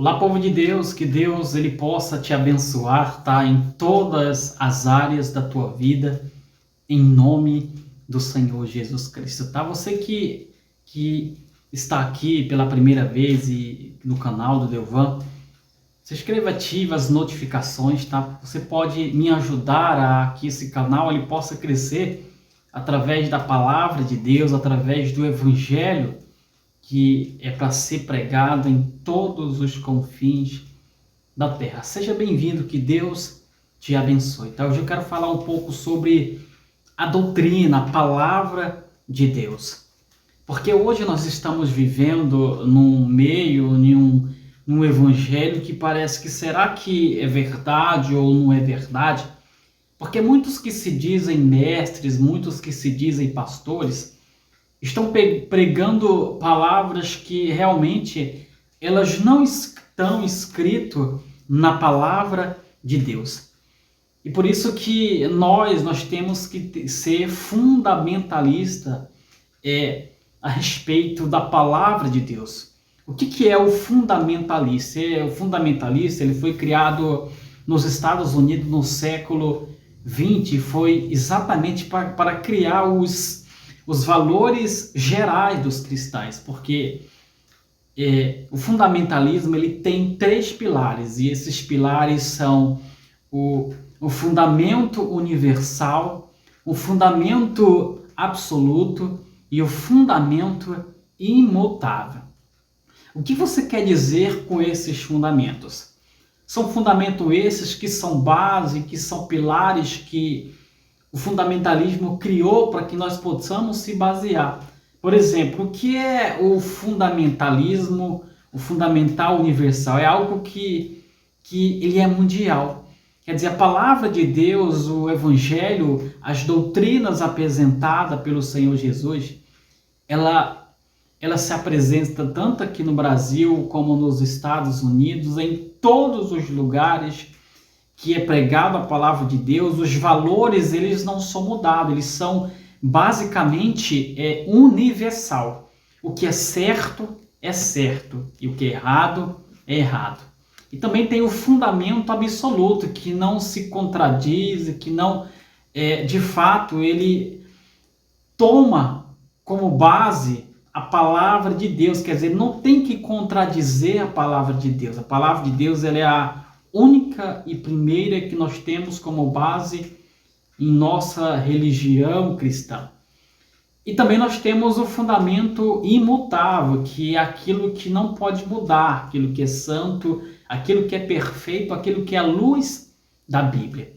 Olá, povo de Deus, que Deus ele possa te abençoar, tá? Em todas as áreas da tua vida, em nome do Senhor Jesus Cristo, tá? Você que está aqui pela primeira vez e no canal do Delvan, se inscreva, ative as notificações, tá? Você pode me ajudar a que esse canal ele possa crescer através da palavra de Deus, através do Evangelho, que é para ser pregado em todos os confins da terra. Seja bem-vindo, que Deus te abençoe. Tá? Hoje eu quero falar um pouco sobre a doutrina, a palavra de Deus. Porque hoje nós estamos vivendo num meio, num evangelho que parece que será que é verdade ou não é verdade? Porque muitos que se dizem mestres, muitos que se dizem pastores, estão pregando palavras que realmente elas não estão escritas na palavra de Deus. E por isso que nós temos que ser fundamentalista a respeito da palavra de Deus. O que é o fundamentalista? O fundamentalista ele foi criado nos Estados Unidos no século XX, foi exatamente para criar os valores gerais dos cristãos, porque o fundamentalismo ele tem três pilares, e esses pilares são o fundamento universal, o fundamento absoluto e o fundamento imutável. O que você quer dizer com esses fundamentos? São fundamentos esses que são base, que são pilares que o fundamentalismo criou para que nós possamos se basear. Por exemplo, o que é o fundamentalismo, o fundamental universal? É algo que ele é mundial. Quer dizer, a palavra de Deus, o evangelho, as doutrinas apresentadas pelo Senhor Jesus, ela se apresenta tanto aqui no Brasil como nos Estados Unidos, em todos os lugares que é pregado a palavra de Deus. Os valores eles não são mudados, eles são basicamente universal. O que é certo e o que é errado. E também tem o fundamento absoluto, que não se contradiz, que não, de fato, ele toma como base a palavra de Deus, quer dizer, não tem que contradizer a palavra de Deus. A palavra de Deus ela é a única e primeira que nós temos como base em nossa religião cristã. E também nós temos o fundamento imutável, que é aquilo que não pode mudar, aquilo que é santo, aquilo que é perfeito, aquilo que é a luz da Bíblia.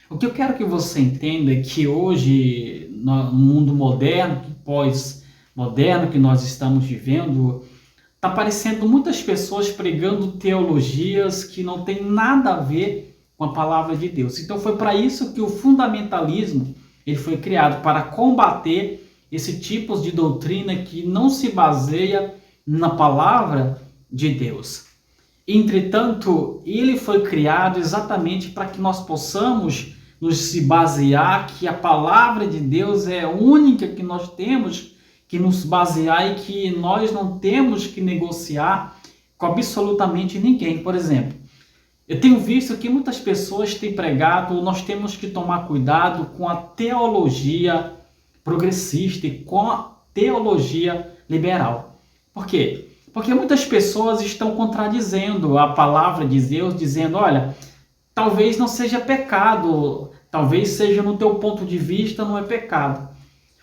O que eu quero que você entenda é que hoje, no mundo moderno, pós-moderno que nós estamos vivendo, está aparecendo muitas pessoas pregando teologias que não tem nada a ver com a palavra de Deus. Então foi para isso que o fundamentalismo ele foi criado, para combater esse tipo de doutrina que não se baseia na palavra de Deus. Entretanto, ele foi criado exatamente para que nós possamos nos se basear que a palavra de Deus é a única que nós temos que nos basear e que nós não temos que negociar com absolutamente ninguém. Por exemplo, eu tenho visto que muitas pessoas têm pregado, nós temos que tomar cuidado com a teologia progressista e com a teologia liberal. Por quê? Porque muitas pessoas estão contradizendo a palavra de Deus, dizendo, olha, talvez não seja pecado, talvez seja no teu ponto de vista, não é pecado.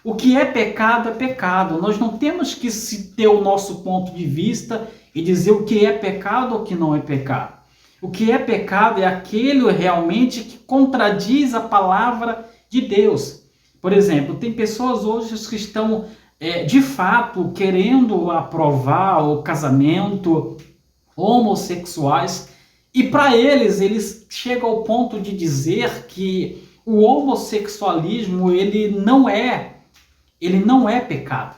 O que é pecado é pecado. Nós não temos que ter o nosso ponto de vista e dizer o que é pecado ou o que não é pecado. O que é pecado é aquele realmente que contradiz a palavra de Deus. Por exemplo, tem pessoas hoje que estão, de fato, querendo aprovar o casamento homossexuais, e para eles chegam ao ponto de dizer que o homossexualismo ele não é pecado.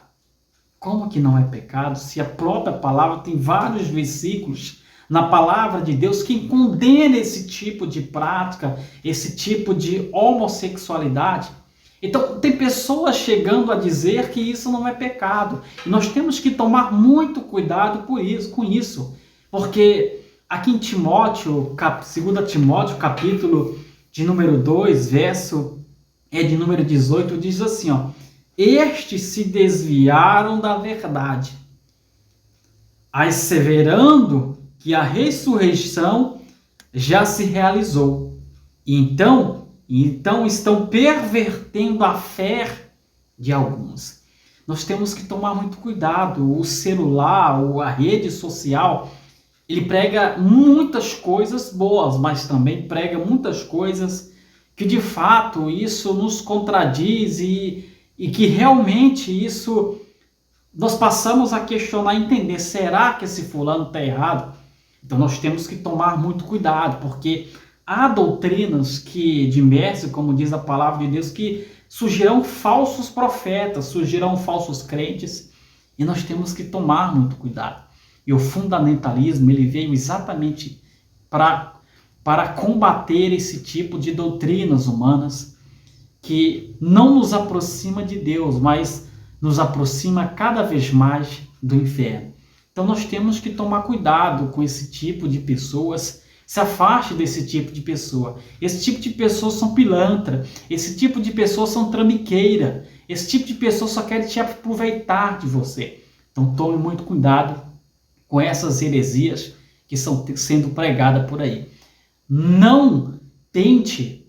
Como que não é pecado? Se a própria palavra tem vários versículos na palavra de Deus que condena esse tipo de prática, esse tipo de homossexualidade. Então, tem pessoas chegando a dizer que isso não é pecado. E nós temos que tomar muito cuidado com isso. Porque aqui em Timóteo, 2 Timóteo, capítulo de número 2, verso de número 18, diz assim, ó: estes se desviaram da verdade, asseverando que a ressurreição já se realizou. Então estão pervertendo a fé de alguns. Nós temos que tomar muito cuidado. O celular, ou a rede social, ele prega muitas coisas boas, mas também prega muitas coisas que de fato isso nos contradiz e que realmente isso nós passamos a questionar, entender, será que esse fulano está errado? Então nós temos que tomar muito cuidado, porque há doutrinas que de mestre, como diz a palavra de Deus, que surgirão falsos profetas, surgirão falsos crentes, e nós temos que tomar muito cuidado. E o fundamentalismo, ele veio exatamente para combater esse tipo de doutrinas humanas que não nos aproxima de Deus, mas nos aproxima cada vez mais do inferno. Então nós temos que tomar cuidado com esse tipo de pessoas. Se afaste desse tipo de pessoa. Esse tipo de pessoas são pilantra. Esse tipo de pessoas são trambiqueira. Esse tipo de pessoas só querem te aproveitar de você. Então tome muito cuidado com essas heresias que estão sendo pregadas por aí. Não tente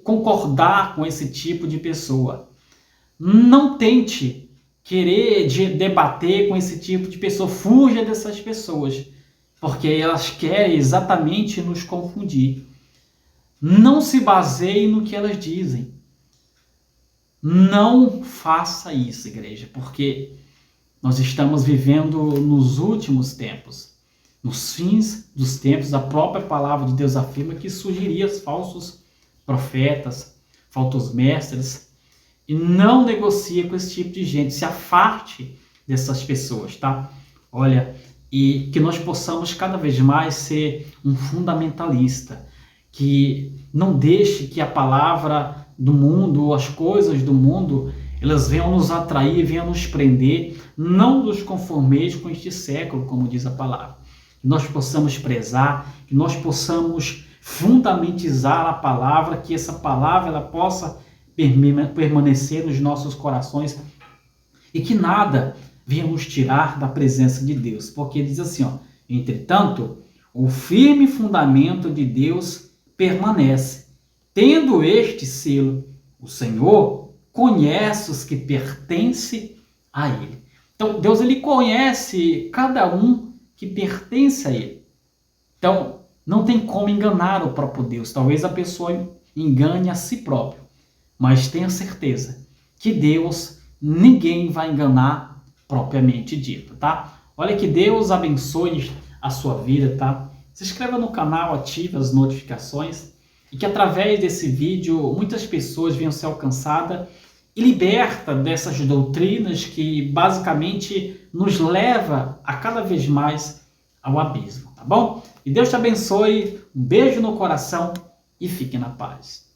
concordar com esse tipo de pessoa. Não tente querer debater com esse tipo de pessoa. Fuja dessas pessoas, porque elas querem exatamente nos confundir. Não se baseie no que elas dizem. Não faça isso, igreja, porque nós estamos vivendo nos últimos tempos, nos fins dos tempos. A própria palavra de Deus afirma que surgiriam falsos profetas, falsos mestres, e não negocie com esse tipo de gente. Se afaste dessas pessoas, tá? Olha, e que nós possamos cada vez mais ser um fundamentalista, que não deixe que a palavra do mundo, ou as coisas do mundo, elas venham nos atrair, venham nos prender. Não nos conformeis com este século, como diz a palavra. Que nós possamos prezar, que nós possamos fundamentizar a palavra, que essa palavra ela possa permanecer nos nossos corações e que nada venha nos tirar da presença de Deus. Porque diz assim, ó: entretanto, o firme fundamento de Deus permanece. Tendo este selo, o Senhor conhece os que pertencem a Ele. Então, Deus ele conhece cada um que pertence a Ele. Então, não tem como enganar o próprio Deus. Talvez a pessoa engane a si próprio, mas tenha certeza que Deus, ninguém vai enganar propriamente dito, tá? Olha, que Deus abençoe a sua vida, tá? Se inscreva no canal, ative as notificações e que através desse vídeo muitas pessoas venham ser alcançadas e liberta dessas doutrinas que basicamente nos leva a cada vez mais ao abismo, tá bom? E Deus te abençoe, um beijo no coração e fique na paz.